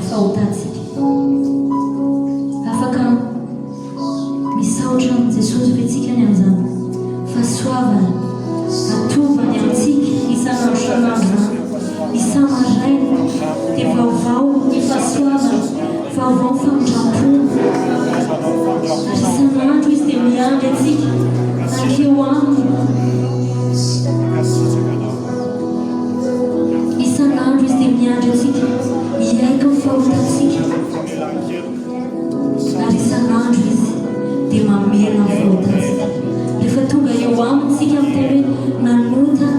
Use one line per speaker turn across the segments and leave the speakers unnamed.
fahotantsika. Afaka misaotra amin'i Jesosy fetsika ny amin'izany fahasoavana atovany amintsika isan'andro san'andro zany isa-maraina dia vaovao ny fahasoavana vaovao famindram-pona ary isan'andro izy dia miandry antsika ankeo aminy isan'andro izy dia miandry antsika hiaika ny fahotantsika ary isan'andro izy dia mamerina ny fahotantsika. Rehefa tonga eo amintsika amin'ny tena hoe nanota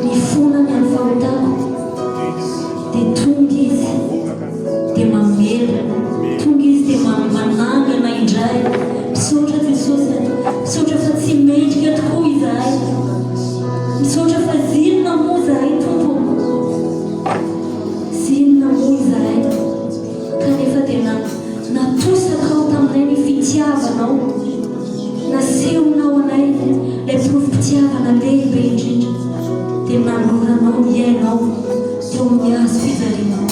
ny fonany amin'ny fahotako dia tonga izy dia mamerina, tonga izy dia manangana indray. Misaotra Jesosy, misaotra fa tsy mendrika tokoa izahay, misaotra fa zinona moa izahay tompo, zinona moa izahay kanefa dia natosakao taminay ny fitiavanao, nasehonao anay ilay profitiavana lehibe indrindra dia nanoranao ny iainao teo amin'ny hazo fijalianao.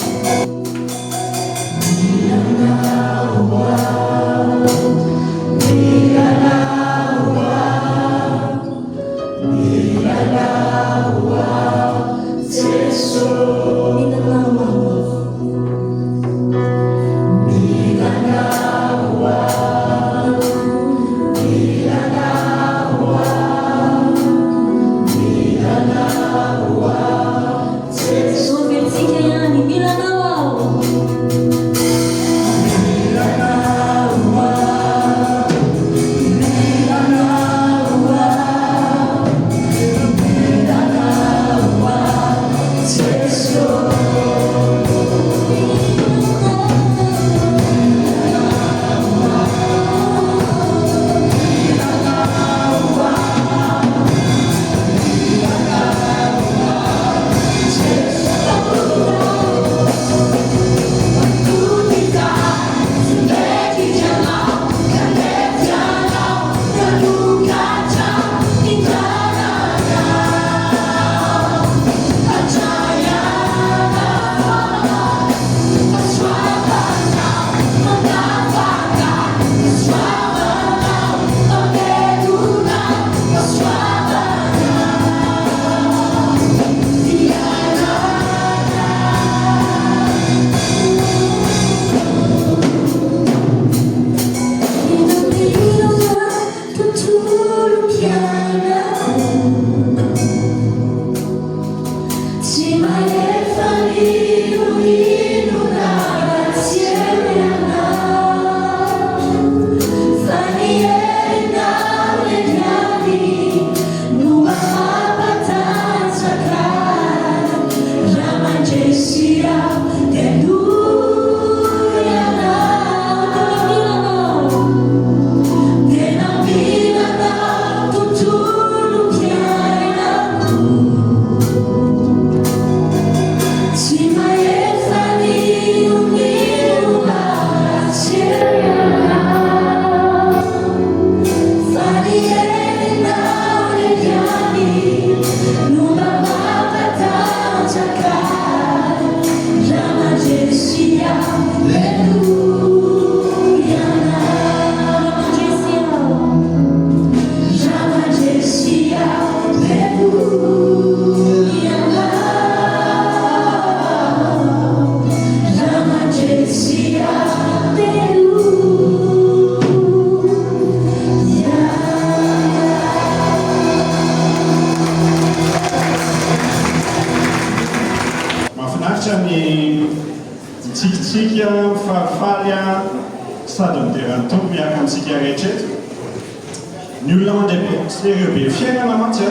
Ny olona mandeha ireo be fiainana mantsy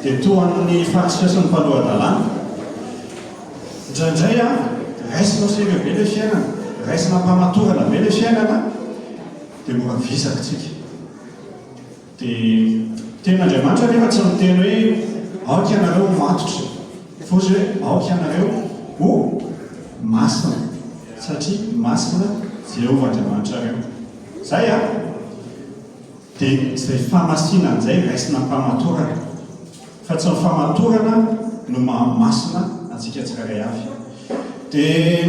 dia toan'ny fahasiasan'ny mpanohan-dalàna. Indraindray raisina ireo be ilay fiainana, raisina mpamatorana be ilay fiainana dia mora visaka tsika. Dia ten'Andriamanitra nefa tsy miteny hoe aoka ianareo matotra, fosy hoe aoka ianareo ho masina, satria masina Jehovah Andriamanitra reo. Zay dia izay famasinana izay raisina mpamatorana, fa tsy ny famatorana no masina antsika tsirairay avy. dia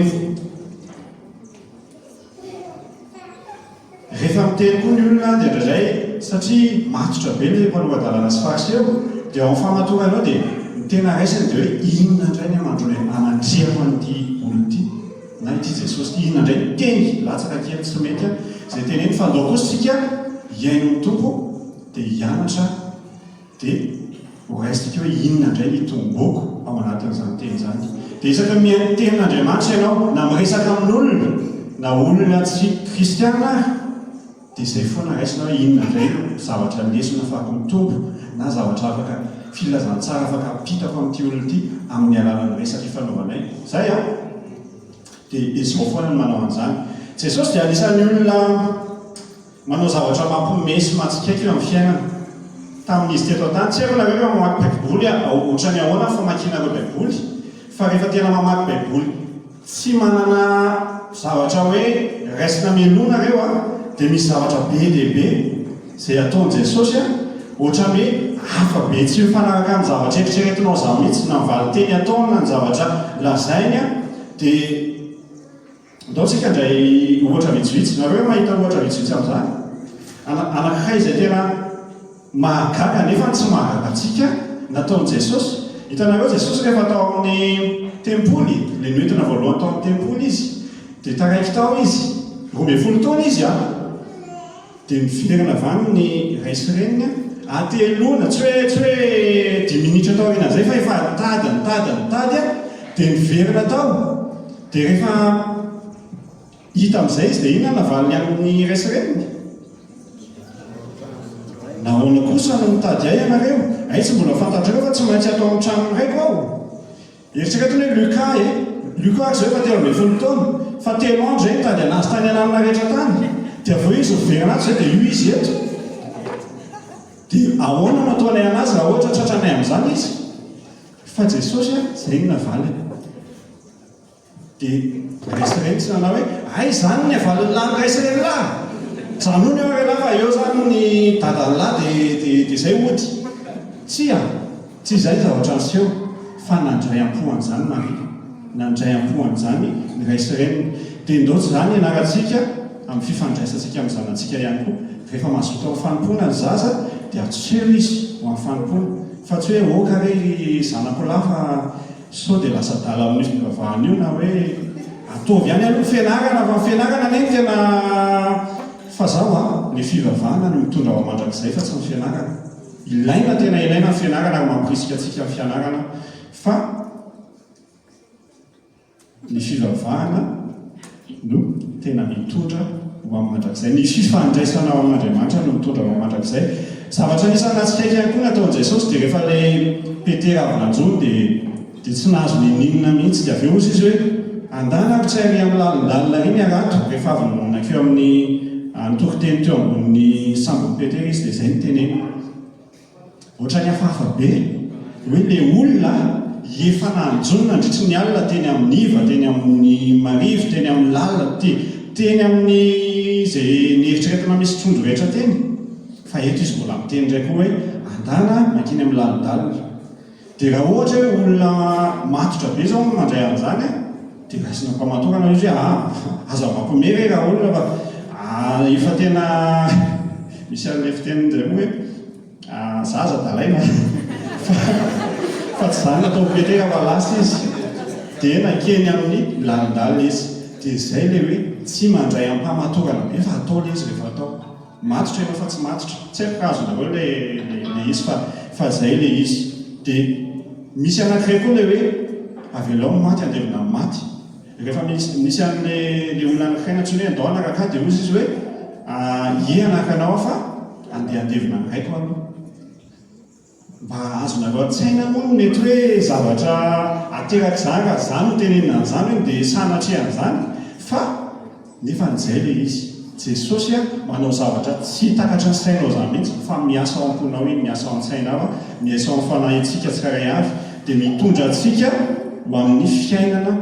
rehefa miteny koa ny olona dia indraindray satria matotra be ilay mpanohan-dalana sy fariseo dia ao famatoana anao dia ny tena raisiny dia hoe inona indray ny amandrony anandriako an'ity olona ity na ity Jesosy ity inona indray teny latsaka kely tsy mety a izay teny eny fa andao koa sika hiaino ny tompo dia hianatra dia ho raisitsika hoe inona indray itomboko ao anatin'izany teny izany dia isaka mihaino tenin'Andriamanitra ianao na miresaka amin'olona na olona tsy kristiana dia izay foana raisinao hoe inona indray zavatra lesona afaka mitombo na zavatra afaka filazantsara afaka apitako amin'ity olona ity amin'ny alalan'ny resaka fanaovanay izay a dia izao foana ny manao an'izany Jesosy dia anisan'ny olona manao zavatra mampiomehy sy mahatsikaiky eo amin'ny fiainana tamin'izy teto an-tany tsy haiko nareo mamaky baiboly ohatrany ahoana famakianareo baiboly fa rehefa tena mamaky baiboly tsy manana zavatra hoe raisina melona reo a dia misy zavatra be lehibe izay ataon'i Jesosy a ohatrany hoe hafa be tsy mifanaraka amin'ny zavatra eritreretinao za mihitsy na mivaly-teny ataony na ny zavatra lazainy a dia ataontsika indray ohatra vitsivitsy nareo mahita ohatra vitsivitsy amin'izany anankiray izay tena mahagaga nefa tsy mahagaga antsika nataon'i Jesosy hitanareo Jesosy rehefa atao amin'ny tempoly ilay noentina voalohany tao amin'ny tempoly izy dia taraiky tao izy 12 taona izy a dia miverina avany ny ray sy reniny atelona tsy hoe 10 minitra tao aoriana izay fa efa tady a dia miverina tao dia rehefa hita amin'izay izy dia inona navaliny amin'ny ray sy reniny nahoana kosa no mitady ay ianareo ay tsy mbola fantatrareo fa tsy maintsy atao amin'ny tranony raiko ao eritreretiny hoe Luka zao efa 13 taona fa 3 andro zay nitady anazy tany anamina rehetra tany dia aveo izy miverina azy zay dia io izy eto dia ahoana nataonay anazy raha ohatra tratranay amin'izany izy fa Jesosy a izay no navaly dia resireny tsy nanao hoe ay izany ny avaliny lahy ny resireny lahy janony eo arelahy fa eo zany ny dadany lahy dia izay ody tsy izay zavatra niseho fa nandray ampohan'izany Maria nandray ampohan'izany ny ray sy reniny dia ndotsy izany ianarantsika amin'ny fifandraisantsika amin'ny zanantsika ihany koa rehefa mazoto amin'ny fanompona ny zaza dia atseho izy ho amin'ny fanompona fa tsy hoe oka re zanako lafa sao dia lasa dala amin'ny fivavahana io na hoe ataovy ihany aloha fianarana fa fianarana ane tena fa zao ny fivavahana no mitondra ao mandrakizay fa tsy ny fianarana ilaina tena ilaina ny fianarana ary mampirisika antsika amin'ny fianarana fa ny fivavahana no tena mitondra ho amin'ny mandrakizay ny fifandraisana ao amin'Andriamanitra no mitondra ho amin'ny mandrakizay zavatra anisany natsikaiky ihany koa nataon'i Jesosy dia rehefa ilay Petera avy nanjony dia tsy nahazo ninina mihitsy dia aveo izy hoe andana pitsairy amin'ny lalindalina iny arato rehefa avy nakeo amin'ny nitokoteny teo ambonin'ny sambon'i Petera izy dia izay ny teneny ohatrany hafahafa be hoe ilay olona efa nanjony nandritry ny alina teny amin'ny iva teny amin'ny marivo teny amin'ny lalina teny amin'ny izay nieritreretina misy trondro rehetra teny fa eto izy mbola miteny indray koa hoe andana makiny amin'ny lalindalina dia raha ohatra hoe olona matotra be zao mandray an'izany dia raisina mpamatorana izy hoe aza mampomey raha olona fa efa tena misy an'ilay fitenindray moa hoe zaza dalaina fa tsy zany natao Petera fa lasa izy dia nakeny amin'ny lalindalina izy dia izay ilay hoe tsy mandray am-pamatorana be fa atao ilay izy rehefa atao matotra ianao fa tsy matotra tsy haiko azonareo ilay izy fa izay ilay izy dia misy anankiray koa ilay hoe avelao ny maty andevina amin'ny maty rehefa misy an'ilay olona anankiray natsony hoe andao anaraka dia ozy izy hoe ie anaraka anao fa andeha andevina ny raiko aloha mba azonareo an-tsaina moa mety hoe zavatra ateraka izany ka izany no tenenina an'izany hoe dia sanatria an'izany fa nefa n'izay ilay izy Jesosy manao zavatra tsy takatra ny sainao izany mihitsy fa miasa ao am-ponao iny miasa ao an-tsaina ao miasa ao amin'ny fanahintsika tsikaray avy dia mitondra antsika ho amin'ny fiainana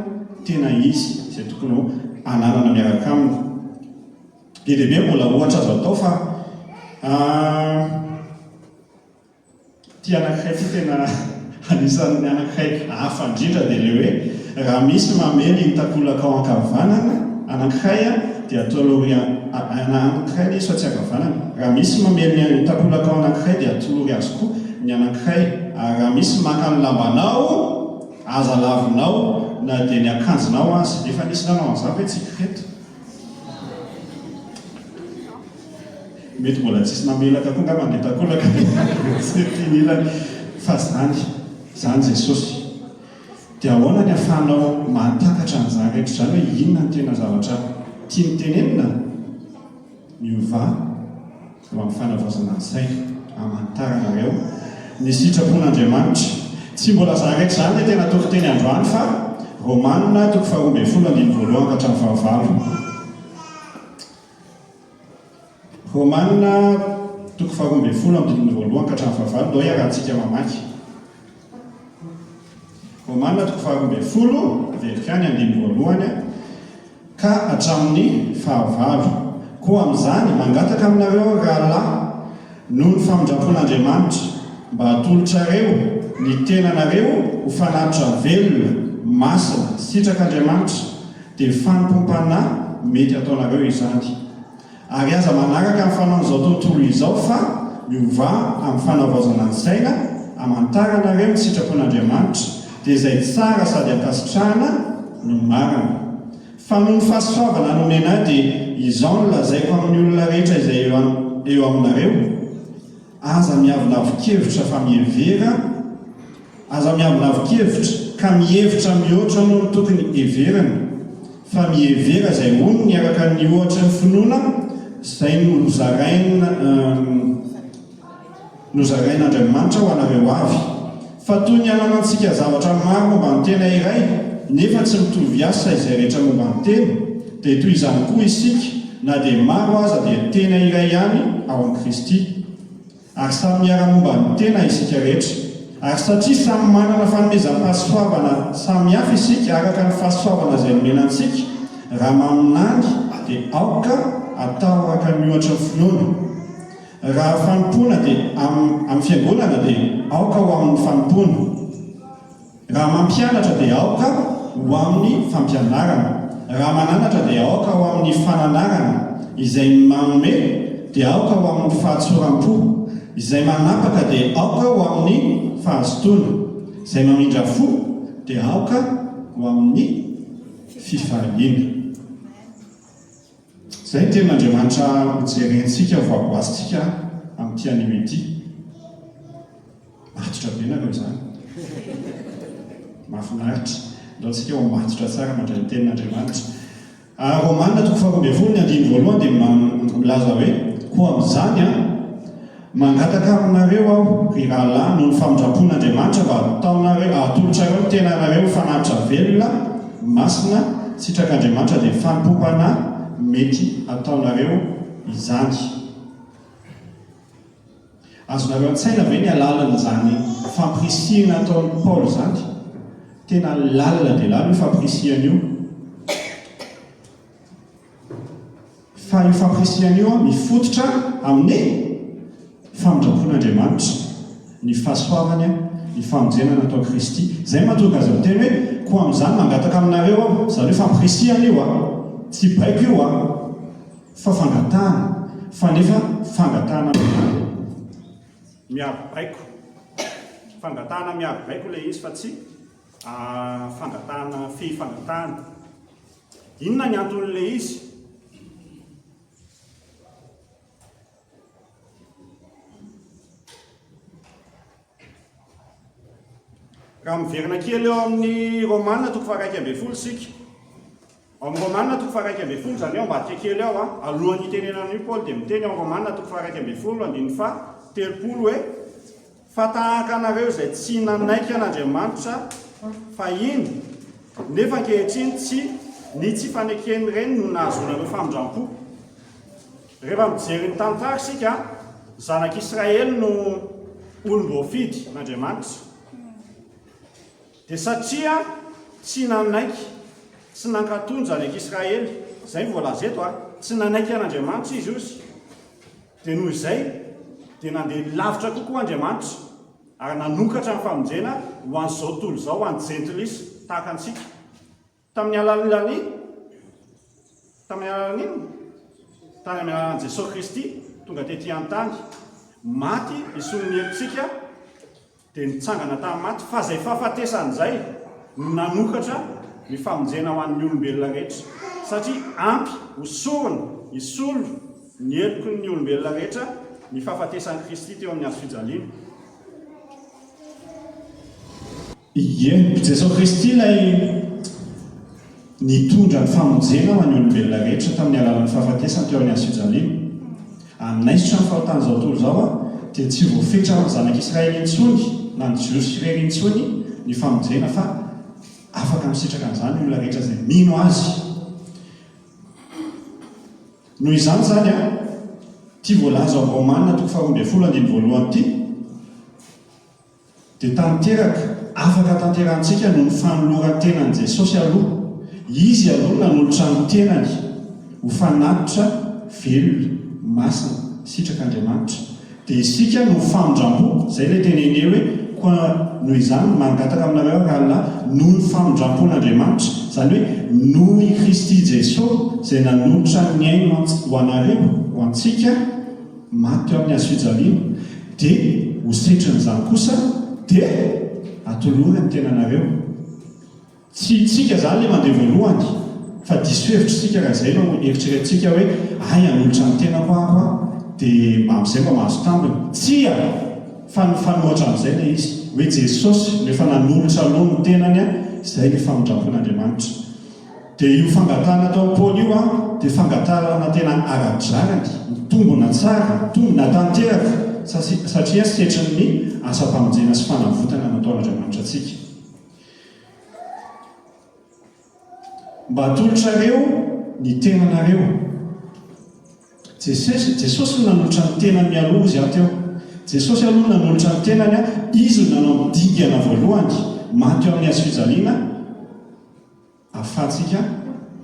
tena izy izay tokony ho ananana miaraka aminy dia lehibe mbola ohatra azo atao fa ty anankiray ty tena anisan'ny anankiray hafa indrindra dia le hoe raha misy mamely takolakao ankavanana anankiray dia atao lory anankiray izy fa tsy ankavanana. Raha misy mamely takolakao anankiray dia atao lory azy koa ny anankiray. Raha misy maka ny lambanao aza lavinao na dia ny akanjonao azy efa nisy nanao an'izany hoe tsy kreto. Mety mbola tsisy namelaka koa ngamba dia takolaka tsy tian'ilany fa zany Jesosy. Dia ahoana ny ahafahanao mahatakatra an'izany rehetra izany hoe inona ny tena zavatra tiany tenenina? Miova eo amin'ny fanavaozana ny saina hamantaranareo ny sitrapon'Andriamanitra. Tsy mbola zany rehetra izany dia tena toko teny androany fa Romanina 12:1-9. Romanina 12:1-9 dao iarahantsika mamaky. Romanina 12:1 ka hatramin'ny 9. Koa amin'izany mangataka aminareo rahalahy noho ny famindrampon'Andriamanitra mba hatolotrareo ny tenanareo ho fanatitra velona, masina, sitrak'Andriamanitra dia fanompompana mety ataonareo izany. Ary aza manaraka amin'ny fanaon'izao tontolo izao fa miova amin'ny fanavaozana ny saina hamantaranareo ny sitrapon'Andriamanitra dia izay tsara sady ankasitrahana no marina. Fa noho ny fahasoavana nomena dia izao no lazaiko amin'ny olona rehetra izay eo aminareo. Aza miavonavon-kevitra fa mievera, aza miavonavon-kevitra ka mihevitra mihoatra noho ny tokony everana, fa mievera izay hono ny araka ny ohatra ny finoana izay nozarain'Andriamanitra ho anareo avy. Fa toy ny ananantsika zavatra maro momba ny tena iray nefa tsy mitovy asa izay rehetra momba ny tena, dia toy izany koa isika na dia maro aza dia tena iray ihany ao amin'i Kristy. Ary samy miara-momba ny tena isika rehetra. Ary satria samy manana fanomezam-pahasoavana samy hafa isika araka ny fahasoavana izay nomenantsika, raha maminangy dia aoka atao araka ny ohatra ny finoana. Raha fanompoana dia amin'ny fiangonana dia aoka ho amin'ny fanompoana. Raha mampianatra dia aoka ho amin'ny fampianarana. Raha mananatra dia aoka ho amin'ny fananarana. Izay manome dia aoka ho amin'ny fahatsoram-po. Izay manapaka dia aoka ho amin'ny fahazotoana. Izay mamindra fo dia aoka ho amin'ny fifaliana. Izay ny tenin'Andriamanitra hojerentsika voaboasintsika amin'ity anio ity. Matotra be nareo izany. Mahafinaritra. Ndaontsika ho matotra tsara mandray ny tenin'Andriamanitra. Romanina 12:1 dia milaza hoe koa amin'izany mangataka aminareo aho ry rahalahy noho ny famindrampon'Andriamanitra mba hatolotrareo ny tenanareo ho fanatitra velona, masina, sitrak'Andriamanitra dia fanompompana mety ataonareo izany. Azonareo an-tsaina ve ny alalan'izany fampirisihana ataon'i Paul izany? Tena lalina dia lalina io fampirisihana io. Fa io fampirisihana io mifototra amin'ny famindrampon'Andriamanitra, ny fahasoavany, ny famonjenana atao Kristy. Izay mahatonga azy teny hoe koa amin'izany mangataka aminareo aho, izany hoe fampirisihana io tsy baiko io fa fangatahana, fa nefa fangatahana miaro baiko. Fangatahana miaro baiko ilay izy fa tsy fangatahana fifangatahana. Inona ny anton'ilay izy? Raha miverina kely eo amin'ny Romanina 1:20 sika. Ao amin'ny Romanina 1:20 izany eo ambadika kely ao alohan'ny itenenan'io Paul dia miteny ao Romanina 1:20 hoe fa tahaka anareo izay tsy nanaiky an'Andriamanitra fa iny nefa ankehitriny tsy fanekeny ireny no nahazonareo famindram-po. Rehefa mijery ny tantara isika, zanak'Israely no olom-boafidy n'Andriamanitra. Dia satria tsy nanaiky, tsy nankatony zanak'Israely, izay voalaza eto tsy nanaiky an'Andriamanitra izy osy. Dia noho izay dia nandeha lavitra kokoa Andriamanitra ary nanokatra ny famonjena ho an'izao tontolo izao, ho an'ny gentilisy tahaka antsika. tamin'ny alalan'iny tany amin'ny alalan'i Jesosy Kristy tonga tety an-tany maty isolon'ny helontsika dia nitsangana tamin'ny maty fa izay fahafatesan'izay nanokatra ny famonjena ho an'ny olombelona rehetra satria ampy hosorona isolo ny heloko ny olombelona rehetra ny fahafatesan'i Kristy teo amin'ny azo fijaliana. Jesosy Kristy ilay nitondra ny famonjena ho an'ny olombelona rehetra tamin'ny alalan'ny fahafatesany teo amin'ny azo fijaliana. Amin'naisotra ny fahotany izao tontolo izao dia tsy voafetra ny zanak'Israely intsony na ny Jiosy irery intsony ny famonjena fa afaka misitraka an'izany olona rehetra izay mino azy. Noho izany izany tia voalaza ao Romanina 12:12 ity dia tanteraka afaka tanterantsika no ny fanoloran-tenan'i Jesosy aloha. Izy aloha nanolotra ny tenany ho fanatitra velona masina sitraka Andriamanitra dia isika no famondram-po izay ilay tenene hoe koa noho izany mangataka aminareo rahalay noho ny famondram-pon'Andriamanitra izany hoe noho i Kristy Jesosy izay nanolotra ny aino ho anareo ho antsika maty teo amin'ny azo fijaliana dia ho setrin'izany kosa dia atolora ny tenanareo. Tsy tsika izany ilay mandeha voalohany fa diso hevitra tsika raha izay no eritreretintsika hoe ay hanolotra ny tenako aho dia mba amin'izay mba mahazo tambiny. Tsia fa fanohatra amin'izay ilay izy hoe Jesosy rehefa nanolotra aloha ny tenany izay ny famondram-pon'Andriamanitra. Dia io fangatana tao Paoly io dia fangatana tena ara-drarany, mitombona tsara, mitombona tanteraka satria setrin' ny asa-pamonjena sy fanavotana nataon'Andriamanitra antsika. Mba atolotrareo ny tenanareo. Jesosy no nanolotra ny tenany aloha izy aho teo. Jesosy aloha nanolotra ny tenany izy no nanao dingana voalohany maty eo amin'ny azo fijaliana ahafahantsika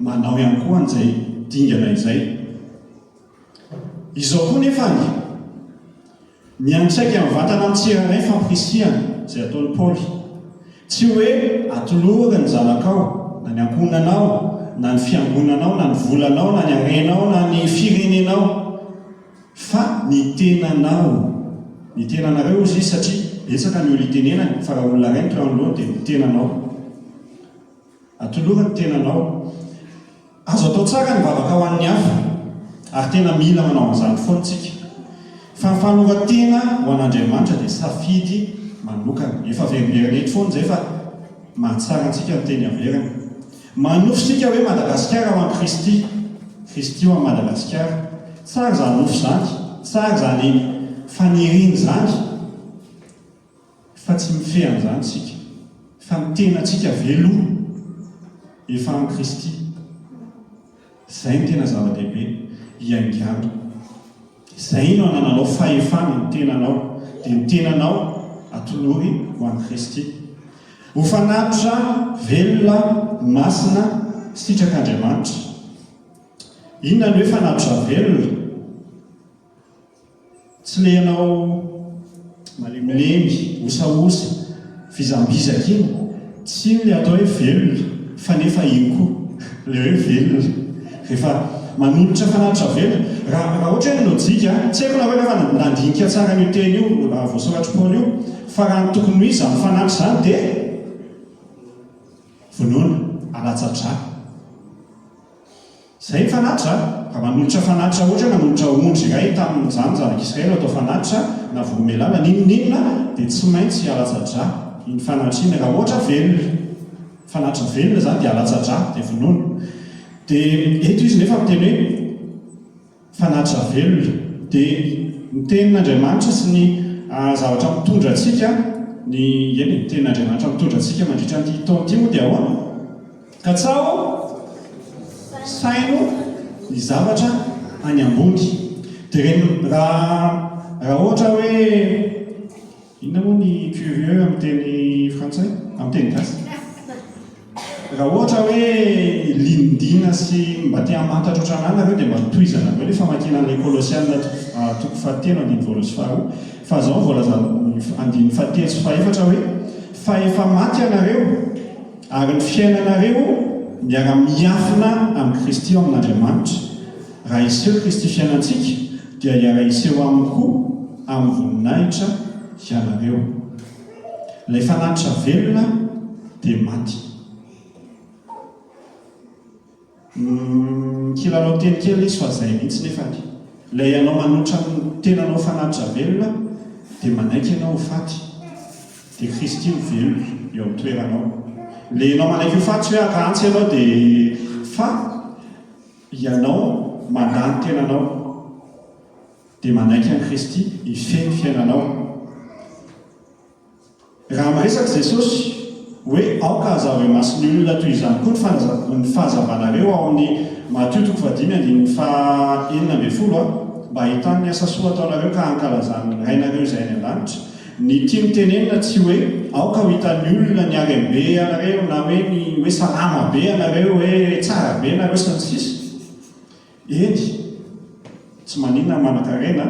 manao ihany koa an'izay dingana izay. Izao koa nefany miantsaika amin'ny vatana amin'ny tsirairay fampirisihana izay ataon'i Paoly. Tsy hoe atolora ny zanakao na ny ankonanao na ny fiangonanao na ny volanao na ny arenao na ny firenenao fa ny tenanao. Ny tenanareo izy satria betsaka ny olo itenenany fa raha olona ray ny tranoloha dia ny tenanao. Atolora ny tenanao. Azo atao tsara ny vavaka ho an'ny hafa ary tena mila manao an'izany foana tsika. Fa ny fanoratena ho an'Andriamanitra dia safidy manokana. Efa veriverina eto foana izay fa mahatsara antsika ny teny averina. Manofo sika hoe Madagasikara ho an'i Kristy, Kristy ho an'i Madagasikara. Tsara izany nofo izany, tsara izany faniriana izany, fa tsy mifehan' izany sika. Fa ny tenantsika veloha efa an'i Kristy. Izay ny tena zava-dehibe hiaingana. Izay no ananao fahefana ny tenanao, dia ny tenanao atolory ho an'i Kristy. Ho fanatitra velona masina sitraka Andriamanitra. Inona ny hoe fanatitra velona? Tsy le ianao malemilemy, osaosa, fizambizaka iny. Tsy iny le atao hoe velona, fa nefa iny koa le hoe velona. Rehefa manolotra fanatitra velona, raha ohatra hoe ny lojika, tsy haiko na hoe rehefa nandinika tsara ny teny io, raha voasoratra Paoly io, fa raha ny tokony ho izy izany fanatitra izany dia vonoana, alatsatra. Izay fanatitra, raha manolotra fanatitra ohatra manolotra ondry iray tamin'izany zanak'Israely atao fanatitra na voromailala ninonina dia tsy maintsy alatsatra. Iny fanatitra iny raha ohatra velona, fanatitra velona izany dia alatsatra dia vonoana. Dia eto izy nefa miteny hoe fanatitra velona dia ny tenin'Andriamanitra sy ny zavatra mitondra antsika ny tenin'Andriamanitra mitondra antsika mandritra ny taona ity moa dia ahoana? Ka tsao saino ny zavatra any ambony. Dia raha ohatra hoe inona moa ny curieux amin'ny teny frantsay? Amin'ny teny gasy? Raha ohatra hoe lindina sy mba tia mantatra ohatran'any nareo dia mba tohizana nareo ilay famakiana an'ilay Kolosiana 3:1-2 fa izao voalaza 2:7-8 hoe fa efa maty ianareo ary ny fiainanareo miara-miafina amin'ny Kristy ao amin'Andriamanitra. Raha iseho Kristy fiainantsika dia hiara iseho aminy koa amin'ny voninahitra ianareo. Ilay fanatitra velona dia maty. Kilalao teny kely izy fa izay mihitsy nefany. Ilay ianao manotra ny tenanao fanatitra velona dia manaiky ianao ho faty. Dia Kristy ho velona eo amin'ny toeranao. Ilay ianao manaiky ho faty hoe akaantsy ianao dia fa ianao mandany tenanao dia manaiky an'i Kristy hifehy fiainanao. Raha miresaka Jesosy hoe aoka hazava masony olona toy izany koa ny fahazavanareo ao amin'ny Matthieu 5:9-10 mba ahitany ny asa soa ataonareo ka hankalazany ny rainareo izay any an-danitra. Ny tia mitenenina tsy hoe aoka ho hitan'ny olona ny arem-be anareo na hoe ny hoe salama be anareo hoe tsara be anareo sy ny sisa. Eny, tsy maninona manan-karena,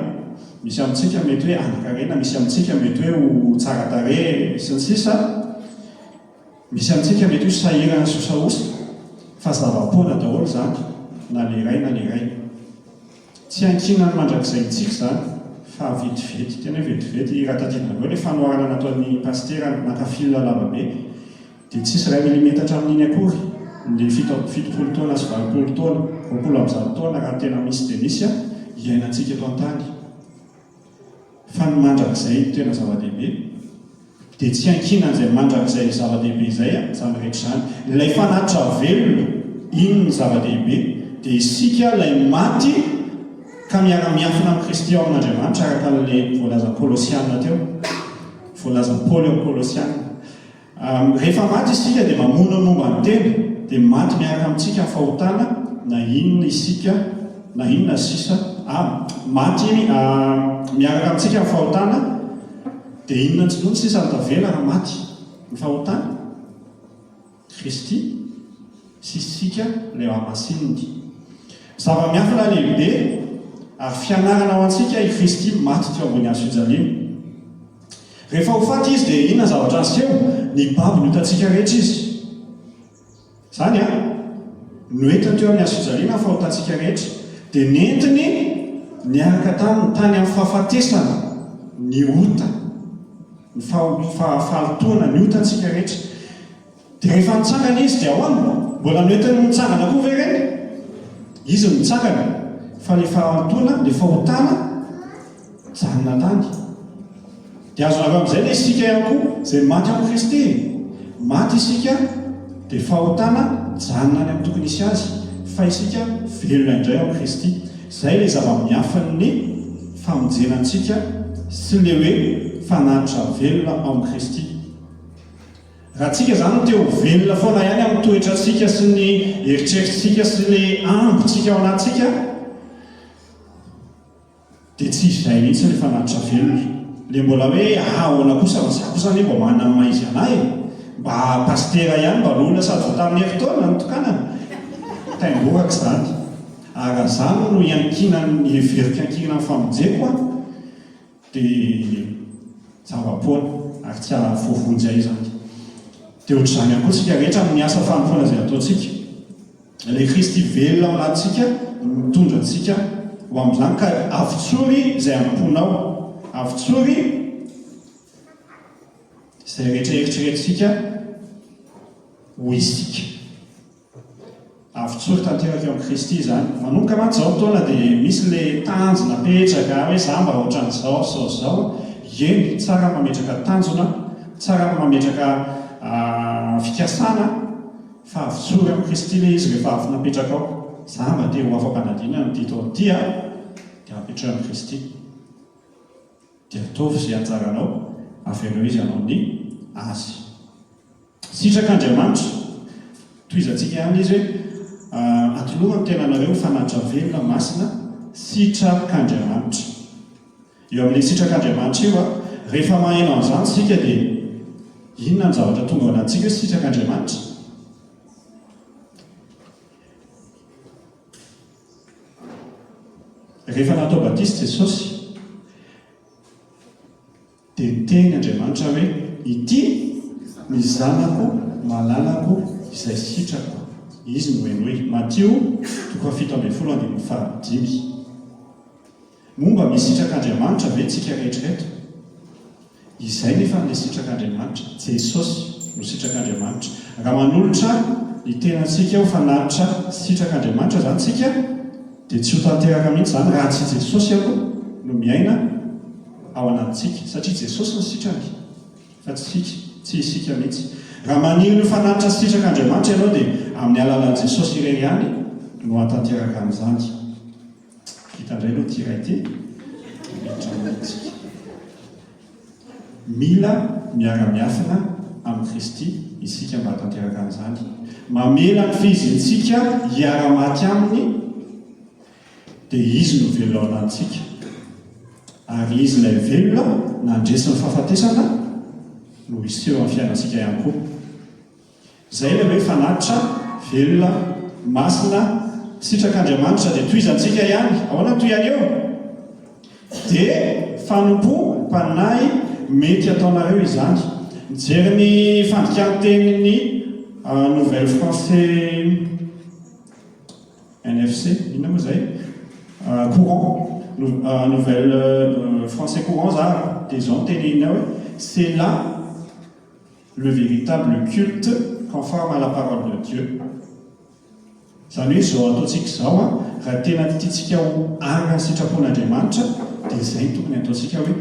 misy amintsika mety hoe anan-karena, misy amintsika mety hoe ho tsara tare sy ny sisa, misy amintsika mety hoe sahirana sosaosa, fa zava-poana daholo zany, na le iray na le iray. Tsy hankinany mandrakizay itsika zany, fa vetivety, tena hoe vetivety. Raha tadidinareo ilay fanoharana nataon'ny pastera nakafila lavabe, dia tsisy iray milimetatra amin'iny akory. Ilay 7 taona sy 20 taona, 20 taona raha tena misy dia misy iainantsika eto an-tany. Fa ny mandrakizay tena zava-dehibe, dia tsy hankinan'izay mandrakizay zava-dehibe izay zany rehetra zany. Ilay fanatitra velona, iny ny zava-dehibe, dia isika ilay maty ka miara-miafina amin'ny Kristy ao amin'Andriamanitra araka n'ilay voalazan'ny Kolosiana teo, voalazan'ny Paoly ao Kolosiana. Rehefa maty isika dia mamono ny momba ny tena, dia maty miaraka amintsika amin'ny fahotana, na inona isika, na inona sisa, maty miaraka amintsika amin'ny fahotana, dia inona tsy nono sisa nitavela raha maty ny fahotana? Kristy sy isika ilay amasininy. Zava-miafina lehibe ary fianarana ao antsika i Kristy maty teo ambony hazo fijaliana. Rehefa ho faty izy dia inona zavatra aseho? Ny baby no hitantsika rehetra izy. Zany noentiny teo amin'ny hazo fijaliana fahotantsika rehetra, dia nentiny niaraka tany amin'ny fahafatesana, ny ota, ny fahaltoana, ny otantsika rehetra. Dia rehefa nitsangana izy dia ahoana? Mbola noentiny nitsangana koa ve reny? Izy no nitsangana, fa ilay fahaltoana, ilay fahotana janona tany. Dia azonareo amin'izay ilay isika ihany koa izay maty amin'ny Kristy. Maty isika dia fahotana janona any amin'ny tokony isy azy, fa isika velona indray ao amin'ny Kristy. Izay ilay zava-miafin'ny famonjenantsika sy ilay hoe fanatitra velona ao amin'ny Kristy. Raha tsika zany no teo velona foana ihany amin'ny toetrantsika sy ny eritreritrsika sy ilay ambontsika ao anatsika, dia tsy izay mihitsy ilay fanatitra velona. Ilay mbola hoe ahoana kosa za kosa ny mba manana ny maizy anay, mba pastera ihany, mba lona sady vao tamin'ny herintaona ny tokanana. Taingoraka zany. Ary zany no iankinany everika-ankinana ny famonjeko dia zava-poana ary tsy voavonjay zany. Dia ohatr'izany ihany koa tsika rehetra amin'ny asa fanompoana izay ataontsika. Ilay Kristy velona ao anatsika mitondra antsika ho amin'izany ka avitsory izay amponao, avitsory izay rehetra eritreretintsika ho isika. Avitsory tanteraka eo amin'ny Kristy zany. Manomboka mantsy izao taona dia misy ilay tanjona petraka hoe za mba ohatran'izao zao. Eny, tsara mametraka tanjona, tsara mametraka fikasana, fa avitsory amin'ny Kristy ilay izy rehefa avy napetraka ao. Za mba te ho afa-panadinana ny tito ty dia apetraka amin'ny Kristy. Dia ataovy izay anjaranao, avelao izy hanao ny azy. Sitraka Andriamanitra, toizantsika ihany izy hoe atoloha ny tenanareo fanatitra velona masina, sitrak'Andriamanitra. Eo amin'ilay sitrak'Andriamanitra io rehefa maheno an'izany sika dia inona ny zavatra tonga ao anatsika hoe sitrak'Andriamanitra? Rehefa natao batisa Jesosy dia niteny Andriamanitra hoe ity ny zanako malalako izay sitrako. izy no eny hoe Matio 7:15. Momba misy sitrak'Andriamanitra ve tsika rehetrarehetra? Izay nefa le sitrak'Andriamanitra, Jesosy no sitrak'Andriamanitra. Raha manolotra ny tenantsika ho fanaritra sitrak'Andriamanitra zany tsika, dia tsy ho tanteraka mihitsy zany raha tsy Jesosy aloha no miaina ao anatintsika, satria Jesosy ny sitrany fa tsy isika mihitsy. Raha maniry ny fanaritra sitrak'Andriamanitra ianao dia amin'ny alalan'i Jesosy ireny ihany no hatanteraka amin'izany. Hitandray aloha ty iray ty metratsika. Mila miara-miafina amin'ny Kristy isika mba hatanteraka amin'izany. Mamela ny fizintsika hiara-maty aminy, dia izy no velona ao anatintsika. Ary izy ilay velona nandresin'ny fahafatesana no iseho amin'ny fiainantsika ihany koa. Izay ilay hoe fanatitra, velona, masina, sitrak'Andriamanitra dia toizantsika ihany, ahoana toy ihany eo? Dia fanompo, mpanahy mety ataonareo izany. Mijery ny fandikana-tenin'ny Nouvelle Français NFC, inona moa izay? Courant, Nouvelle Français Courant zany, dia izao ny tenenina hoe c'est là le véritable culte conforme à la parole de Dieu. Zany hoe izao ataontsika izao raha tena tiantsika ho araka ny sitrapon'Andriamanitra, dia izay tokony ataontsika hoe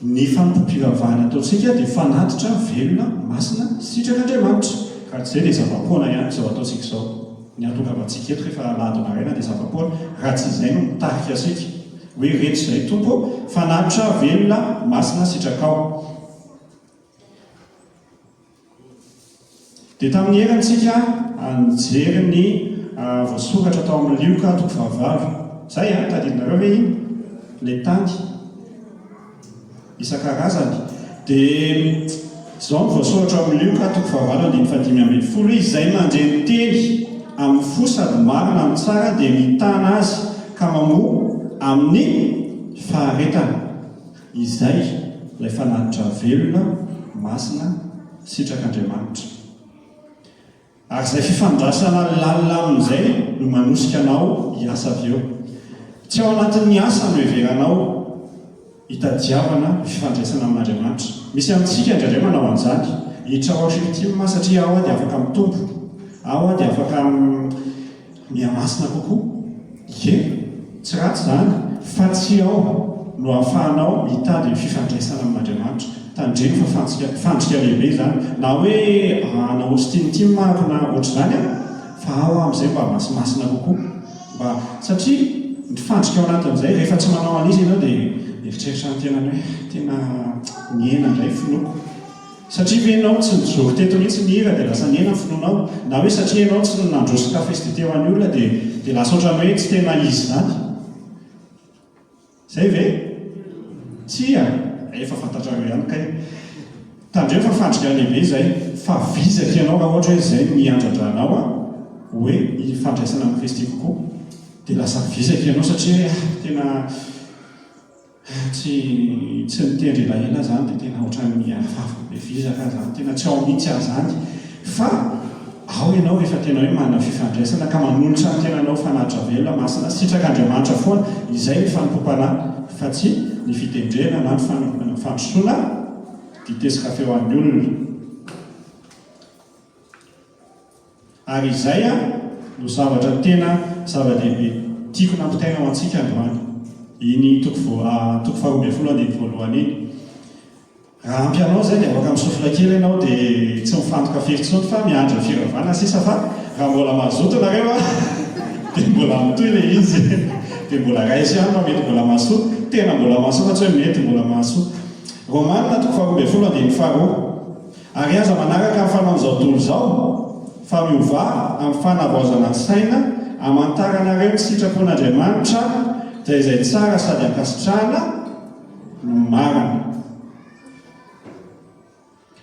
ny fanompoam-pivavahana ataontsika dia fanatitra, velona, masina, sitrak'Andriamanitra. Ka tsy izay dia zava-poana ihany izao ataontsika izao. Ny atongavatsika eto rehefa alahady maraina dia zava-poana, raha tsy izay no mitarika asika hoe rehetra izay tompo, fanatitra, velona, masina, sitrakao. Dia tamin'ny herantsika anjery ny voasoratra tao amin'ny Lioka 9:9. Izay tadidinareo ve iny? Ilay tany isan-karazany. Dia izao ny voasoratra amin'ny Lioka 9:5-15, izay manjeny teny amin'ny fo sady marina amin'ny tsara dia mitana azy ka mamoa amin'ny faharetana. Izay ilay fanatitra velona, masina, sitrak'Andriamanitra. Ary izay fifandrasana lalina amin'izay no manosika anao hiasa avy eo. Tsy ao anatin'ny asa no heveranao hitadiavana fifandraisana amin'Andriamanitra. Misy amintsika indraindray manao an'izany, hiditra ao am-fitima satria ao dia afaka mitombo, ao dia afaka miamasina kokoa. Ie, tsy ratsy zany, fa tsy ao no ahafahanao hitady fifandraisana amin'Andriamanitra. Tandreny fa fandrika lehibe zany, na hoe anao stintim na ohatr'izany, fa ao amin'izay mba masimasina kokoa. Mba satria ny fandrika ao anatin'izay rehefa tsy manao an'izy ianao dia eritreritra ny tena hoe tena niena indray finoko. Satria ve ianao tsy nijory teto mihitsy ny hira dia lasa niena ny finonao, na hoe satria ianao tsy nandroso kafe sy dite ho an'ny olona dia lasa ohatrany hoe tsy tena izy zany. Izay ve? Tsia, efa fantatrareo ihany kay. Tandreo fa fandrika lehibe izay, fa vizaka ianao raha ohatra hoe izay niandrandranao hoe hifandraisana amin'ny Kristy kokoa, dia lasa vizaka ianao satria tena tsy nitendry elaela zany dia tena ohatran'ny hafahafa be vizaka zany, tena tsy ao mihitsy azy zany. Fa ao ianao rehefa tena hoe manana fifandraisana ka manolotra ny tenanao fanatitra velona, masina, sitrak'Andriamanitra foana, izay ny fanompom-panahy, fa tsy ny fitendrena na ny fandrosoana dite sy kafe ho an'ny olona. Ary izay no zavatra tena zava-dehibe tiako nampitaina ao antsika androany. Iny toko 12:2 iny. Raha ampy anao izay dia afaka misofla kely ianao dia tsy mifantoka firy-tsony fa miandry ny firavana sisa, fa raha mbola mazoto nareo dia mbola mitoy ilay izy, dia mbola raisy ihany fa mety mbola mahasoa, tena mbola mahasoa fa tsy hoe mety mbola mahasoa. Romanina 12:2. Ary aza manaraka amin'ny fanaon'izao tontolo izao fa miova amin'ny fanavaozana ny saina hamantaranareo ny sitrapon'Andriamanitra dia izay tsara sady ankasitrahana no marina.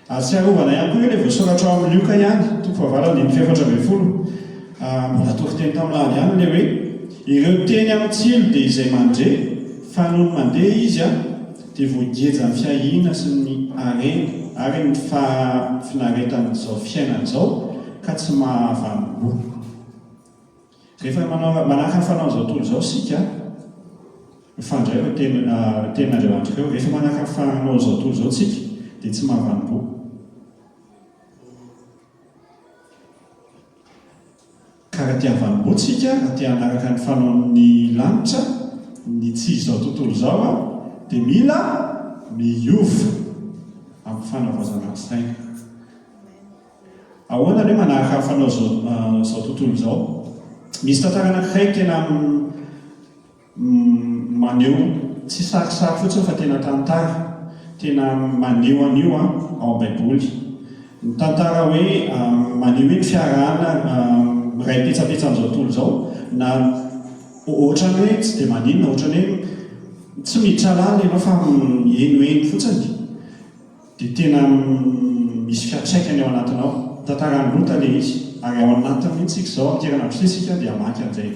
Atsiarovana ihany koa ilay voasoratra ao amin'ny Lioka ihany 9:4. Mbola toroteny tamin'ny lahady ihany ilay hoe ireo teny amin'ny tsilo dia izay mandre fa noho ny mandeha izy dia voageja ny fiahina sy ny harena ary ny finaretan'izao fiainan'izao ka tsy mahavanimbo. rehefa manahaka ny fanao zao tontolo zao sika mifandray eo tenin'Andriamanitra eo rehefa manahaka ny fanao zao tontolo zao tsika dia tsy mahavanimpo. Ka raha tia havanimpo tsika, raha tia hanaraka ny fanaon'ny lanitra ny tsy izao tontolo zao a, dia mila miova amin'ny fanavaozana saina. Ahoana hoe manaraka ny fanao zao tontolo zao? Misy tantara anankiray tena maneho tsy sarisary fotsiny fa tena tantara, tena maneho an'io ao am-baiboly. Ny tantara hoe maneho hoe ny fiarahana ray petsapetsa amin'izao tontolo zao, na ohatrany hoe tsy dia maninona, ohatrany hoe tsy miditra lala ianao fa enoeno fotsiny, dia tena misy fiantraikany ao anatinao. Tantarany Lota ilay izy, ary ao anatiny mihitsy izao amin'nkirana Genesisika dia hamaky an'izay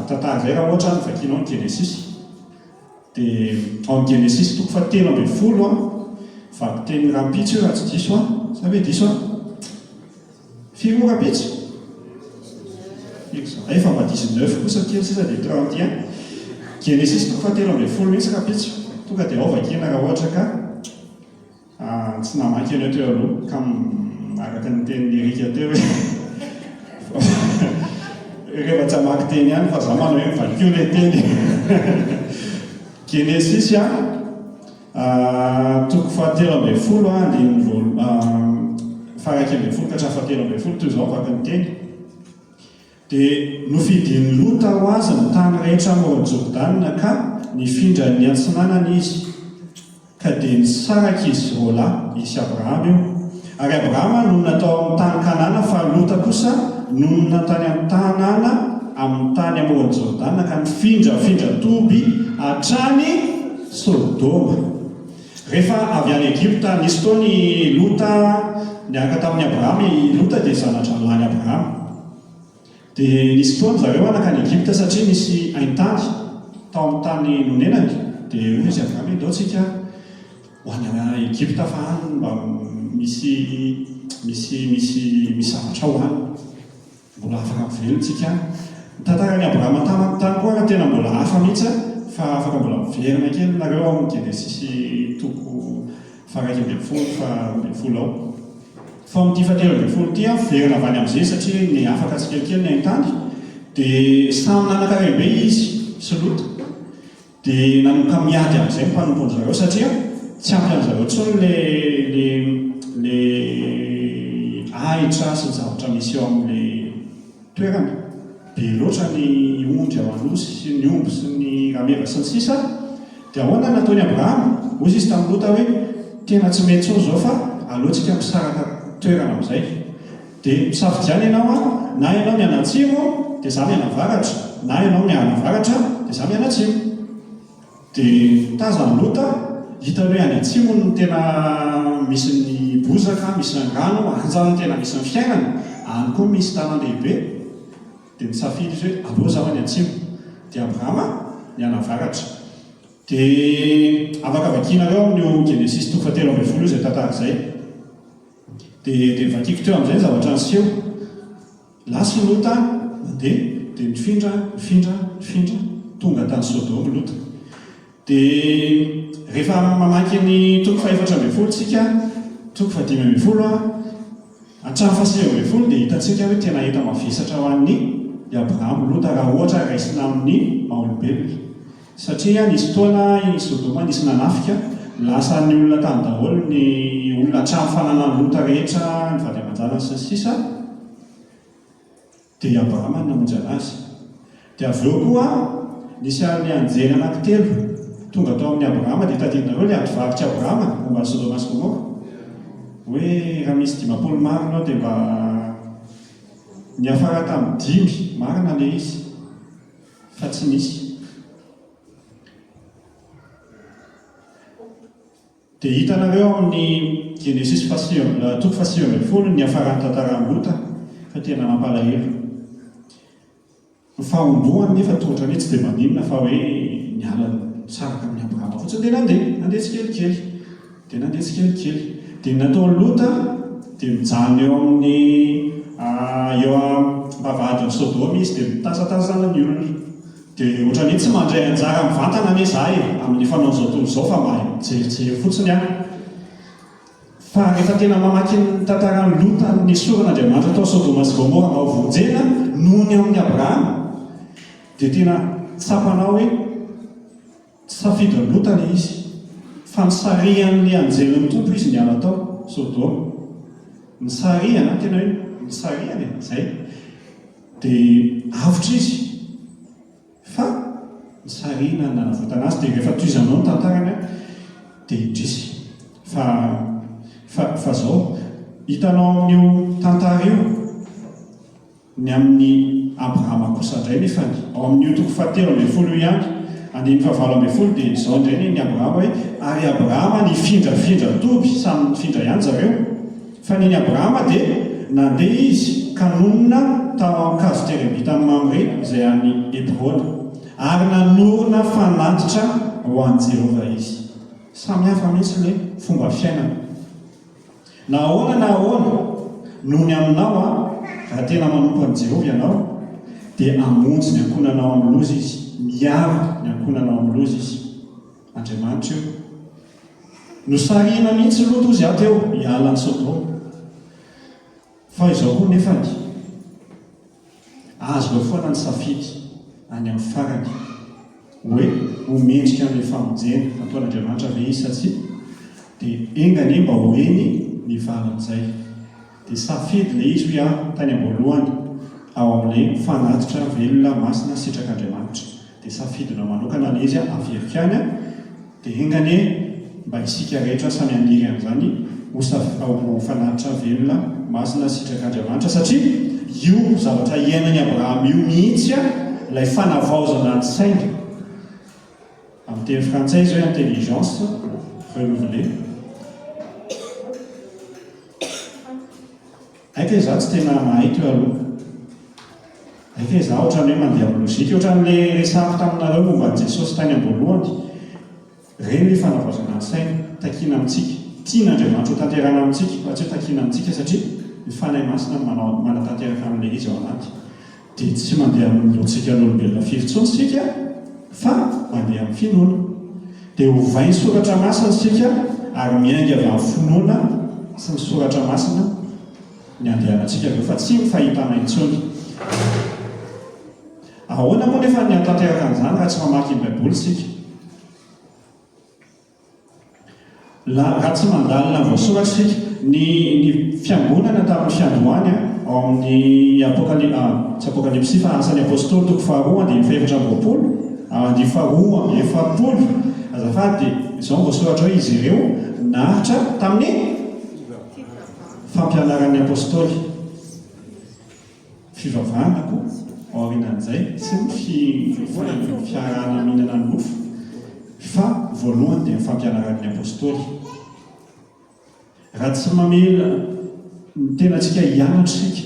tantara izay raha ohatra ny vakianao ny Genesis. Dia ao amin'ny Genesis 3:10 vaky teny rampitso io raha tsy diso sa hoe diso firy rampitso? Efa mba 19 kosa kely sisa dia 31. Genesis 3:10 mihitsy rampitso. Tonga dia ao vakiana raha ohatra ka tsy namaky anao teo aloha ka araka ny tenin'ny Erika teo hoe rehefa tsy hamaky teny ihany fa za manao hoe vakio ilay teny. Genesis 3:13 faraka 12 ka hatramin'ny 17 toy izao vaky ny teny. Dia nofidin'ny Lota ho azy ny tany rehetra amoron'ny Jordana ka nifindra ny antsinanany izy, ka dia nisaraka izy roa lahy, isy Abrahama io. Ary Abrahama no natao amin'ny tany Kanana, fa Lota kosa no natany amin'ny tanàna amin'ny tany amoron'ny Jordana ka nifindra toby hatrany Sodoma. Rehefa avy any Egypta nisy tao ny Lota niaraka tamin'ny Abrahama. Lota dia zanatra lany Abrahama. Dia nisy fotoana zareo anakany Egypta satria nisy haintany tao amin'ny tany nonenany. Dia hoy izy Abrahama ndao tsika ho any Egypta fa any mba misy zavatra ho any, mbola afaka mivelontsika. Tantarany Abrahama tamin'ny tany koa raha tena mbola hafa mihitsy fa afaka mbola miverina kely nareo ao amin'ny Genesis 3:12 ao. Fa amin'ity 13 ity verina avy any amin'izay satria ny afaka tsikelikely ny haintany. Dia samy nanankaraibe izy sy Lota, dia nanomboka miady amin'izay mpanompony zareo satria tsy ampy an'izareo intsony ilay ahitra sy ny zavatra misy eo amin'ilay toerana. Be loatra ny ondry ao anosy sy ny omby sy ny rameva sy ny sisa. Dia ahoana nataony Abrahama? Hoy izy tamin'ny Lota hoe tena tsy mety intsony izao fa aleontsika misaraka toerana amin'izay. Dia misafidiany ianao na ianao miana atsimo dia izaho miana avaratra, na ianao miana avaratra dia izaho miana atsimo. Dia tazany Lota hita hoe any atsimo no tena misy ny bozaka, misy ny rano, anjany tena misy ny fiainana, any koa misy tanàna lehibe. Dia misafidy izy hoe aleo izaho any atsimo. Dia Abrahama miana avaratra. Dia afaka vakianareo amin'io Genesis 3:13 izay tantara izay. Dia vakiko teo amin'izay zavatra niseho. Lasy Lota mandeha dia mifindra tonga tany Sodoma Lota. Dia rehefa mamaky ny 4:14 tsika 15:15 hatramin'ny 19 dia hitantsika hoe tena hita mavesatra ho an'ny Abrahama Lota raha ohatra raisina amin'ny maha-olombelona. Satria nisy fotoana i Sodoma nisy nanafika, lasa ny olona tany daholo, ny olona hatramin'ny fananany Lota rehetra, ny vady aman-janany sy ny sisa. Dia Abrahama namonjy anazy. Dia avy eo koa nisy any anjely anankitelo tonga tao amin'ny Abrahama dia tadidinareo ilay adivaritra Abrahama momba ny Sodoma sy Gomora. Hoe raha misy 50 marina dia mba niafara tamin'ny 5 marina ilay izy fa tsy misy. Dia hitanareo amin'ny Genesis 3:19 ny afaran'ny tantaran'ny Lota fa tena mampalahelo. Ny fahombohany nefa tohatra hoe tsy dia maninona fa hoe niala saraka amin'ny Abrahama fotsiny dia nandeha tsikelikely. Dia nataony Lota dia mijano eo amin'ny vavahadiny Sodoma izy dia mitasatazana ny olona. Dia ohatran'ny tsy mandray anjara mivantana anie izahay amin'ny fanaon'izao tontolo izao fa mahay mijerijery fotsiny aho. Fa rehefa tena mamaky ny tantaran'ny Lota ny soron'Andriamanitra tao Sodoma sy Gomora mba ho vonjena noho ny amin'ny Abrahama, dia tena tsapanao hoe safidin'ny Lota ilay izy, fa nisarihan'ilay anjelin'ny tompo izy niala tao Sodoma. Nisarihana tena hoe nisarihana izay dia avotra izy, fa nisarihana nanavotana azy. Dia rehefa toizanao ny tantarany dia indrisy fa zao hitanao amin'io tantara io ny amin'ny Abrahama kosa indray nefa ao amin'io toko 7 ihany andiny 7 dia izao indray ny Abrahama hoe ary Abrahama nifindrafindra toby samy nifindra ihany zareo, fa ny Abrahama dia nandeha izy kanonina tao amin'ny kazo-terebita amin'ny Mamre izay any Hebrona ary nanorona fanatitra ho an'i Jehova izy. Samy hafa mihitsy ilay fomba fiainana. Na ahoana noho ny aminao raha tena manompo an'i Jehova ianao dia amonjy ny ankonanao amin'ny loza izy, miaro ny ankonanao amin'ny loza izy. Andriamanitra io nosarihana mihitsy Lota ozy ato eo hiala ny Sodoma. Fa izao koa nefany azo eo foana ny safidy any amin'ny farany hoe homendrika amin'ilay famonjena nataon'Andriamanitra ve izy satsia dia engany mba hoeny ny valan'izay. Dia safidy ilay izy hoe tany am-boalohany ao amin'ilay fanatitra velona masina sitrak'Andriamanitra. Dia safidinao manokana ilay izy averika any dia engany mba isika rehetra samy aniry amin'izany ho fanatitra velona masina sitrak'Andriamanitra, satria io zavatra iainany Abrahama io mihitsy ilay fanavaozana ny saina. Amin'ny teny frantsay izy hoe intelligence renouvelée. Aika izaho tsy tena mahay teo aloha, aika izaho ohatran'ny hoe mandeha amin'ny lozika, ohatran'ilay resafy taminareo momba an'i Jesosy tany am-boalohany. Ireny ilay fanavaozana ny saina takiana amintsika, tian'Andriamanitra ho tanterana amintsika fa tsy hoe takiana amintsika satria ny fanahy masina manatanteraka amin'ilay izy ao anaty. Dia tsy mandeha amin'ny lotsika n'olombelona firy intsony isika fa mandeha amin'ny finoana. Dia hovainy soratra masina isika ary miainga avy amin'ny finoana sy ny soratra masina ny andehanantsika aveo fa tsy mifahitana intsony. Ahoana moa nefa ny hatanteraka an'izany raha tsy mamaky ny Baiboly isika? Raha tsy mandalina voasoratra isika ny fiangonana tamin'ny fiandohany ao amin'ny apokalypsy fa asan'ny apôstôly toko 2:7 andiny 2:7 azafady dia izao voasoratra hoe izy ireo nahitra tamin'ny fampianaran'ny apôstôly fivavahana koa ao aorianan'izay sy ny fiarahana mihinana ny mofo, fa voalohany dia fampianaran'ny apôstôly. Raha tsy mamela ny tena antsika hianatra isika,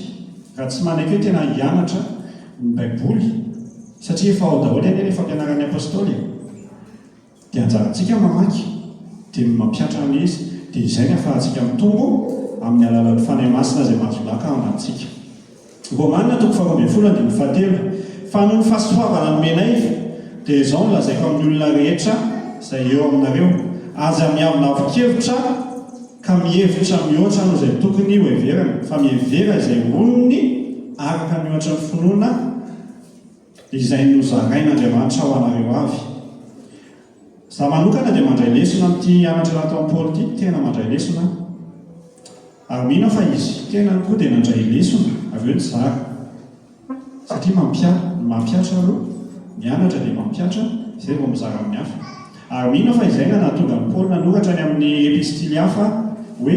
raha tsy manaiky hoe tena hianatra ny Baiboly satria efa ao daholo any ny fampianaran'ny apôstôly dia anjarantsika mamaky dia mampiatra amin'izy, dia izay ny ahafahantsika mitombo amin'ny alalan'ny fanahy masina izay mahasolaka ao anatintsika. Romanina toko 12:7 fa noho ny fahasoavana nomenay dia izao nolazaiko amin'ny olona rehetra izay eo aminareo aza miavina avo-kevitra ka mihevitra mihoatra noho izay tokony ho heverana, fa mihevera izay onony araka mihoatra ny finoana izay nozarain'Andriamanitra ho anareo avy. Za manokana dia mandray lesona amin'ity anatra natao amin'ny Paoly ity, tena mandray lesona. Ary mihina fa izy tena koa dia nandray lesona avy eo ny zara satria mampiatra aloha mianatra dia mampiatra izay vao mizara amin'ny hafa. Ary mihina fa izay nahatonga ny Paoly nanoratra ny amin'ny epistily hafa hoe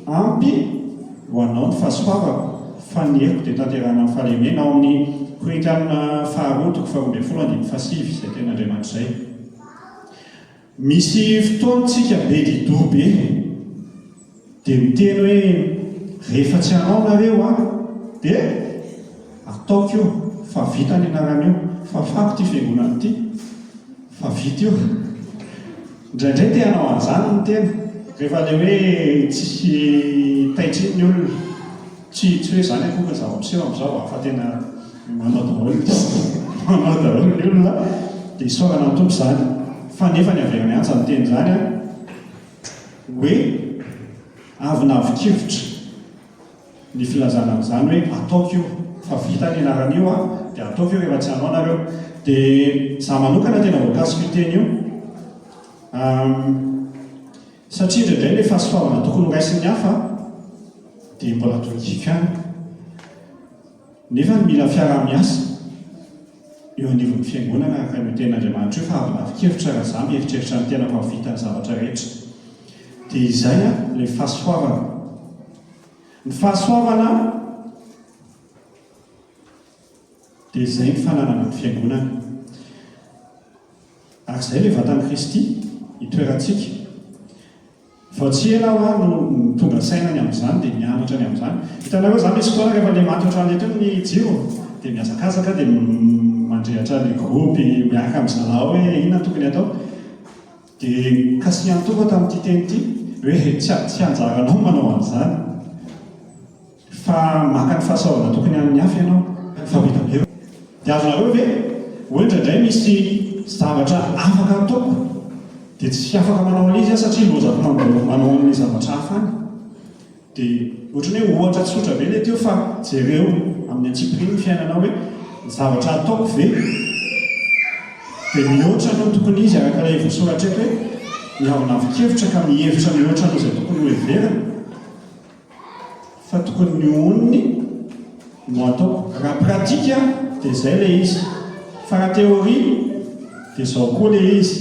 ampy ho anao ny fahasoavako fa ny heko dia tanterana amin'ny fahalemena ao amin'ny Korintiana 2:12 izay tena Andriamanitra izay. Misy fotoantsika be dido be dia miteny hoe rehefa tsy hanao nareo dia ataoko io fa vita ny anarana io, fa fako ty fiangonana ity, fa vita io. Indraindray te hanao an'izany ny tena rehefa ilay hoe tsisy taitra ny olona tsy hoe zany akoka zava-piseho amin'izao fa tena manao daholo ny olona dia isaorana ny tompo izany fa nefa ny averany antsy ny teny izany a hoe avy navikivitra ny filazana amin'izany hoe ataoko io fa vita ny anaran'io a dia ataoko io rehefa tsy hanao nareo dia za manokana tena voakasika io teny io satria indraindray ilay fahasoavana tokony ho raisin'ny hafa dia mbola tokika any nefa mila fiara-miasa eo anivon'ny fiangonana araka ny tenin'Andriamanitra io fa avy navikevitra raha za mieritreritra ny tena mpahavita ny zavatra rehetra dia izay a ilay fahasoavana ny fahasoavana dia izay ny fananana ny fiangonana ary izay ilay vatan'i Kristy hitoerantsika fa tsy ela ho no tonga sainany amin'izany dia mianatra ny amin'izany hitanareo izany misy fotoana rehefa ilay maty ohatrany eto ny jiro dia miazakazaka dia mandrehatra ny gropy miaraka amin'izalao hoe inona tokony atao dia kasi antoko tamin'ity teny ity hoe tsy anjaranao manao an'izany fa maka ny fahasaovana tokony amin'ny hafa ianao fa vitabeo dia azonareo ve hoe indraindray misy zavatra afaka ataoko dia tsy afaka manao an'izy satria lozako manao amin'ny zavatra hafa any dia ohatrany hoe ohatra tsotra be ilay teo fa jereo amin'ny antsipiriny ny fiainanao hoe ny zavatra ataoko ve dia mihoatra no tokony izy araka ilay voasoratra eto hoe ny ao navikevitra ka mihevitra mihoatra no izay tokony ho everana fa tokony ny onony no ataoko raha pratika dia izay ilay izy fa raha teoria dia izao koa ilay izy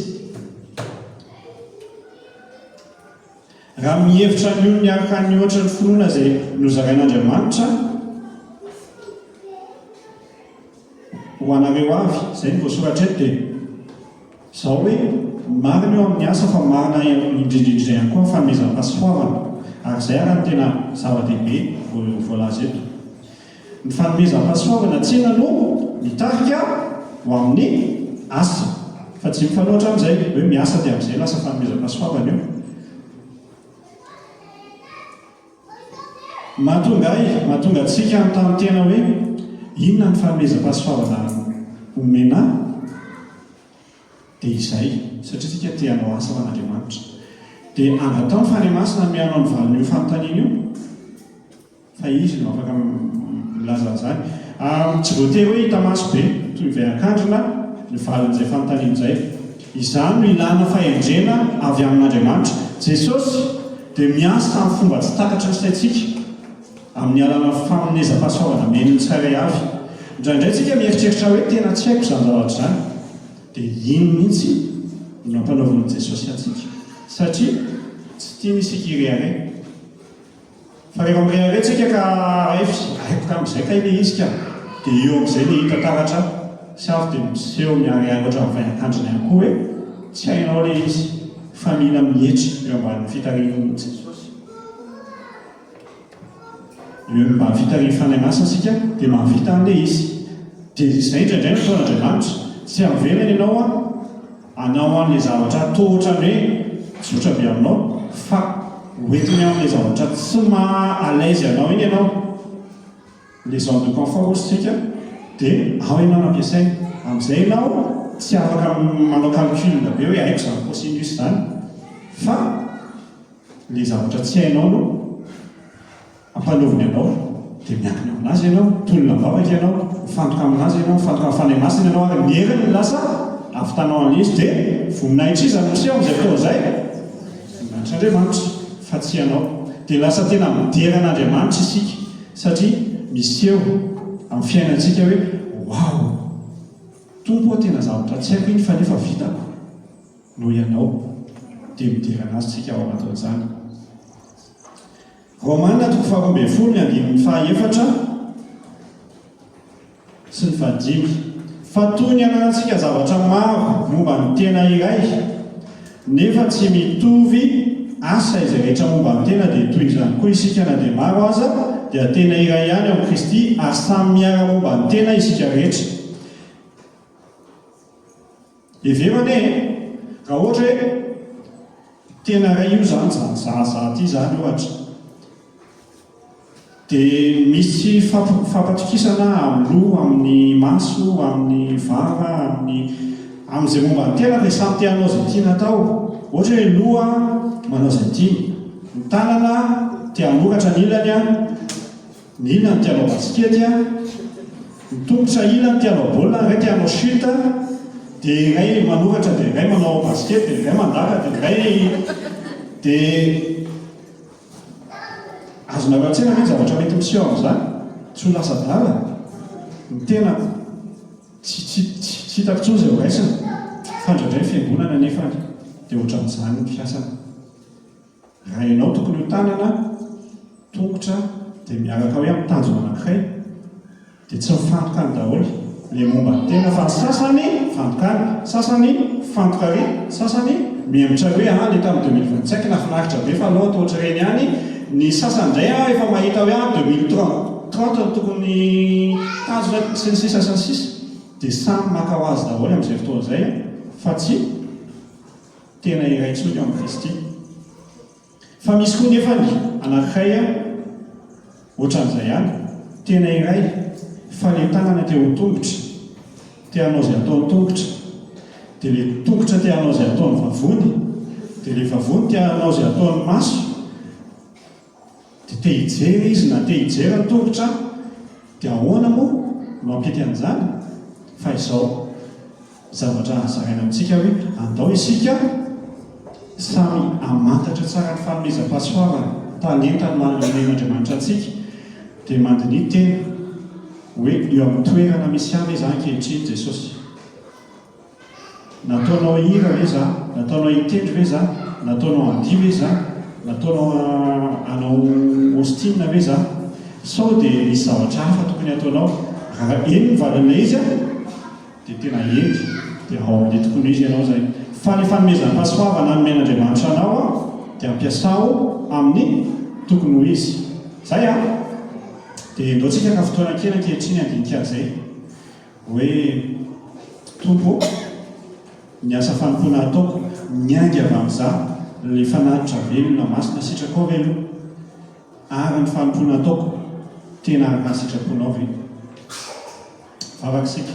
raha mihevitra ny olony araka ny ohatra ny finoana izay nozarain'Andriamanitra ho anareo avy izay ny voasoratra eto dia izao hoe marina eo amin'ny asa fa marina indrindrindray ihany koa fanomezam-pahasoavana ary izay ary ny tena zava-dehibe voalaza eto ny fanomezam-pahasoavana tsy inona no mitarika ho amin'ny asa fa tsy mifanoatra amin'izay hoe miasa dia amin'izay lasa fanomezam-pahasoavana io mahatonga antsika amin'ny tena hoe inona ny fanomezam-pahasoavana omena dia izay satria tsika te hanao asa ho an'Andriamanitra dia angatao ny fanemasina mianao ny valon'io fanontaniana io fa izy no afaka milaza an'izany tsy voatery hoe hita maso be toy vain-kandrina ny valin'izay fanontaniana izay izany no ilana fahendrena avy amin'Andriamanitra Jesosy dia miasa amin'ny fomba tsy takatra ny saintsika amin'ny alana fanomezam-pahasoavana meniny tsirairay avy indraindray tsika mieritreritra hoe tena tsy haiko izany zavatra izany dia iny mihitsy no ampanaovan'i Jesosy antsika satria tsy tiany isika ireharay fa rehefa mireharay tsika ka aiko ka amin'izay ka ilay izy ka dia eo amin'izay ilay hita taratra sy avy dia miseho miariary ohatran'ny vain-kandrina ihany koa hoe tsy hainao ilay izy fa mila mihetry eo ambanin'ny fitarian'i Jesosy eo mba fitarian'ny fanahy-masina sika dia mahavita an'ilay izy dia izay indraindray no ataon'Andriamanitra tsy havelany ianao a anao an'ilay zavatra tohatra hoe tsotra be aminao fa hoentiny amin'ilay zavatra tsy maha-alaizy anao iny ianao les zones de confort ositsika dia ao ianao nampiasaina amin'izay ianao tsy afaka manao calcul be hoe haiko izany cosinus izany fa ilay zavatra tsy hainao no ampanoviny ianao dia miankina aminazy ianao tolona mbavaka ianao mifantoka aminazy ianao mifantoka amin'ny fanahy masina ianao ary mieriny ny lasa avitanao an'izy dia voninahitra izy amin'izay amin'izay fotoana izay voninahitran'Andriamanitra fa tsy ianao dia lasa tena mideran'Andriamanitra isika satria miseho amin'ny fiainantsika hoe wow tompo tena zavatra tsy haiko iny fa nefa vitako no ianao dia miderana azy tsika ao anatin'izany Romaina 12:1-5 sy ny 5 fa toy ny ananantsika zavatra maro momba ny tena iray nefa tsy mitovy asa izay rehetra momba ny tena dia toy izany koa isika na dia maro aza dia tena iray ihany ao Kristy ary samy miara momba ny tena isika rehetra everane raha ohatra hoe tena iray io zany zaza ty zany ohatra dia misy fampatokisana amin'ny loha, amin'ny maso, amin'ny vava, amin'izay momba ny tena dia samy tianao izay tiana atao. Ohatra hoe loha manao izay tiany, ny tanana tia hanoratra ny ilany a, ny ilany tianao basikety a, ny tongotra ilany tianao baolina, iray tianao chute, dia iray manoratra, dia iray manao basikety, dia iray mandaka, dia iray dia azonareo an-tsena hoe zavatra mety miseho amin'izany, tsy ho lasa dala. Ny tena tsy hitako intsony izay ho raisina, fandraindray fiangonana nefany dia ohatran'izany ny fiasana. Raha ianao tokony ho tanana, tongotra, dia miaraka hoe amin'ny tanjona anankiray, dia tsy mifantoka ny daholo ilay momba ny tena, fa ny sasany fantokana, sasany fantokary, sasany mihemotra hoe ilay tamin'ny 2025 nafinaritra be fa aloha atao ohatr'ireny ihany. Ny sasany indray efa mahita hoe 2030 tokony tanjona sy ny sisa sy ny sisa, dia samy maka ho azy daholo amin'izay fotoana izay, fa tsy tena iray intsony eo amin'ny Kristy. Fa misy koa nefany anankiray ohatran'izay ihany, tena iray, fa ilay tanana teo ho tongotra, tianao izay ataony tongotra, dia ilay tongotra tianao izay ataony vavony, dia ilay vavony tianao izay ataony maso, dia te hijery izy na te hijery ny tongotra, dia ahoana moa no ampety an'izany? Fa izao zavatra zaraina amintsika hoe andao isika samy hamantatra tsara ny fanomezam-pahasoavana, talenta ny manan'Andriamanitra antsika, dia mandiny tena hoe eo amin'ny toerana misy ihany izy ankehitriny Jesosy. Nataonao hira ve za? Nataonao hitendry ve za? Nataonao handia ve za? Nataonao hanao hostina ve za? Sao dia misy zavatra hafa tokony ataonao. Raha eny ny valina izy dia tena eny, dia ao amin'ilay tokony izy ianao zay. Fa ny fanomezam-pahasoavana nomen'Andriamanitra anao dia ampiasao amin'ny tokony ho izy. Zay dia endaontsika ka fotoana kely ankehitriny andinika izay hoe tompo, ny asa fanompoana ataoko miainga avy amin'izaho, ilay fanatitra velona masina sitrako velona, ary ny fanompoana ataoko tena araka ny sitraponao ve? Vavaka isika.